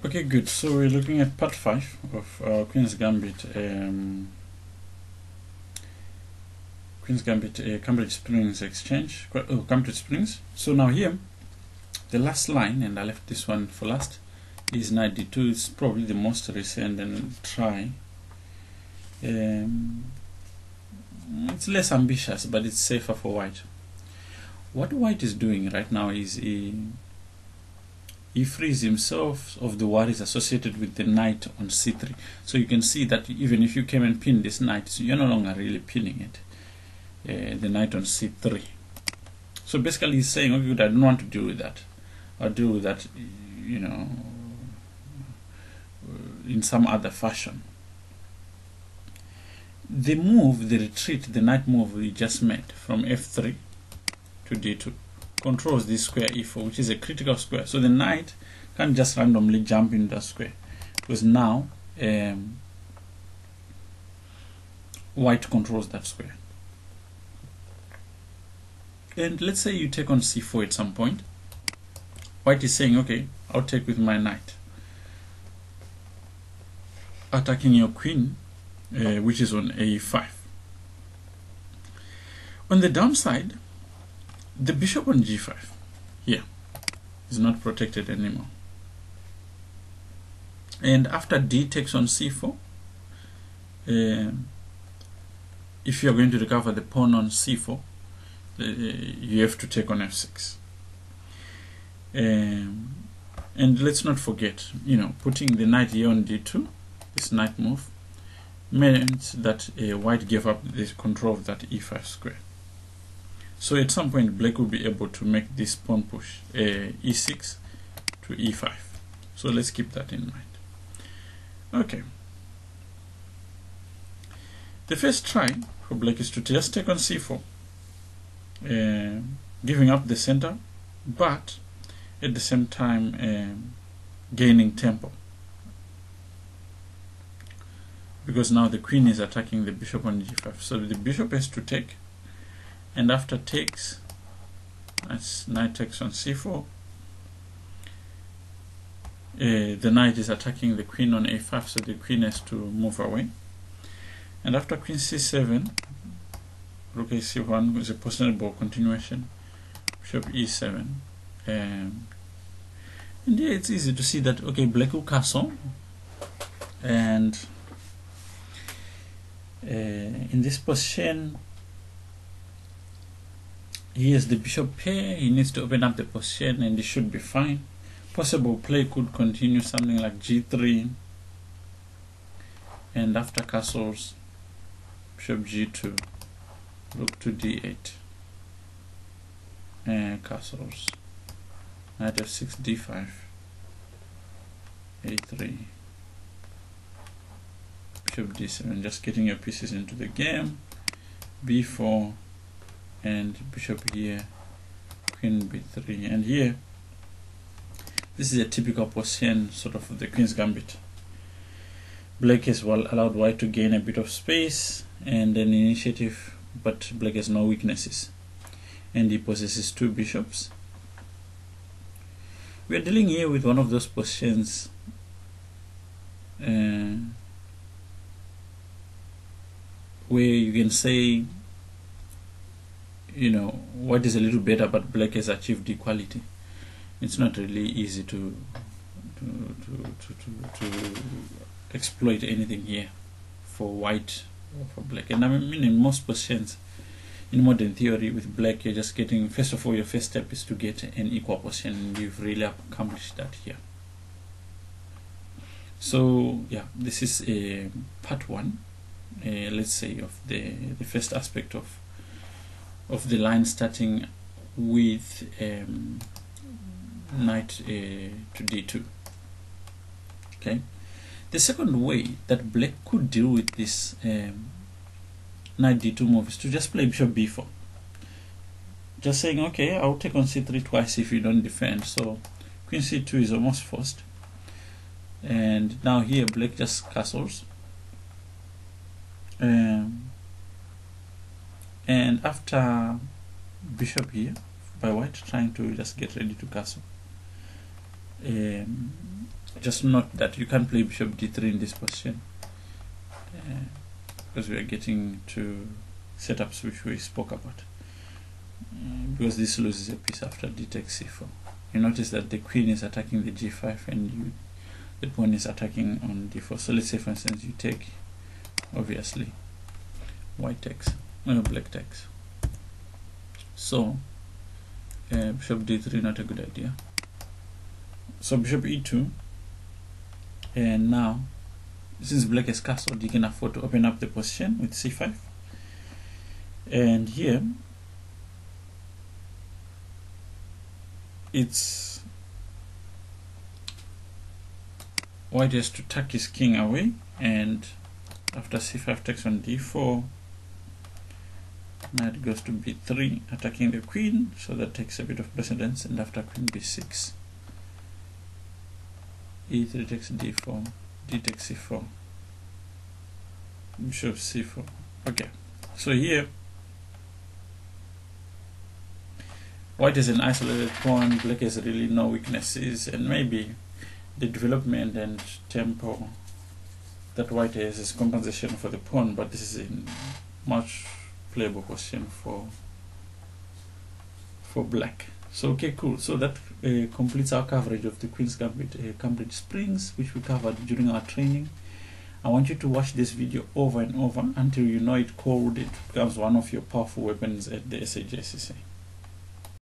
Okay, good. So we're looking at part 5 of Queen's Gambit. Queen's Gambit, Cambridge Springs Exchange. Oh, Cambridge Springs. So now here, the last line, and I left this one for last, is Nd2. It's probably the most recent and try. It's less ambitious, but it's safer for white. What white is doing right now is he frees himself of the worries associated with the knight on c3. So you can see that even if you came and pinned this knight, so you're no longer really pinning it. The knight on c3. So basically he's saying, okay, good, I don't want to deal with that. I'll deal with that, you know, in some other fashion. The move, the retreat, the knight move we just made from f3 to d2 controls this square e4, which is a critical square. So the knight can't just randomly jump in that square, because now white controls that square. And let's say you take on c4 at some point. White is saying, okay, I'll take with my knight, attacking your queen, which is on a5. On the downside, the bishop on g5 here is not protected anymore. And after d takes on c4, if you are going to recover the pawn on c4, you have to take on f6. And let's not forget, you know, putting the knight here on d2, this knight move, meant that white gave up the control of that e5 square. So at some point black will be able to make this pawn push e6 to e5. So let's keep that in mind. Okay. The first try for black is to just take on c4, giving up the center, but at the same time gaining tempo, because now the queen is attacking the bishop on g5. So the bishop has to take, and after takes, that's knight takes on c4, the knight is attacking the queen on a5, so the queen has to move away. And after queen c7, rook a1 is a possible continuation, bishop e7. And yeah, it's easy to see that, okay, black will castle, and in this position he has the bishop pair. He needs to open up the position and it should be fine. Possible play could continue something like g3, and after castles, bishop g2, rook to d8, and castles, knight f6, d5, a3, bishop d7, just getting your pieces into the game, b4, and bishop here, queen b3. And here, this is a typical position sort of the Queen's Gambit. Black has allowed white to gain a bit of space and an initiative, but black has no weaknesses, and he possesses two bishops. We are dealing here with one of those positions where you can say, you know, white is a little better, but black has achieved equality. It's not really easy to exploit anything here for white or for black. And I mean, in most positions in modern theory with black, you're just getting, first of all, your first step is to get an equal position, and you've really accomplished that here. So yeah, this is part 1, let's say, of the first aspect of the line, starting with knight to d2. Okay, the second way that black could deal with this knight d2 move is to just play bishop b4, just saying, okay, I'll take on c3 twice if you don't defend. So queen c2 is almost forced, and now here black just castles, and after bishop here by white trying to just get ready to castle, Just note that you can't play bishop d3 in this position, because we are getting to setups which we spoke about, because this loses a piece after d takes c4. You notice that the queen is attacking the g5 and the pawn is attacking on d4. So let's say, for instance, you take, obviously white takes, black takes. So bishop d3, not a good idea. So bishop e2, and now since black is castled, you can afford to open up the position with c5. And here it's white has to tuck his king away, and after c5 takes on d4, knight goes to b3, attacking the queen, so that takes a bit of precedence. And after queen b6, e3 takes d4, d takes c4, bishop c4. Okay, so here white is an isolated pawn, black has really no weaknesses, and maybe the development and tempo that white has is compensation for the pawn, but this is a much playable position for black. So okay, cool. So that completes our coverage of the Queen's Gambit, Cambridge Springs, which we covered during our training. I want you to watch this video over and over until you know it cold. It becomes one of your powerful weapons at the SAJCC.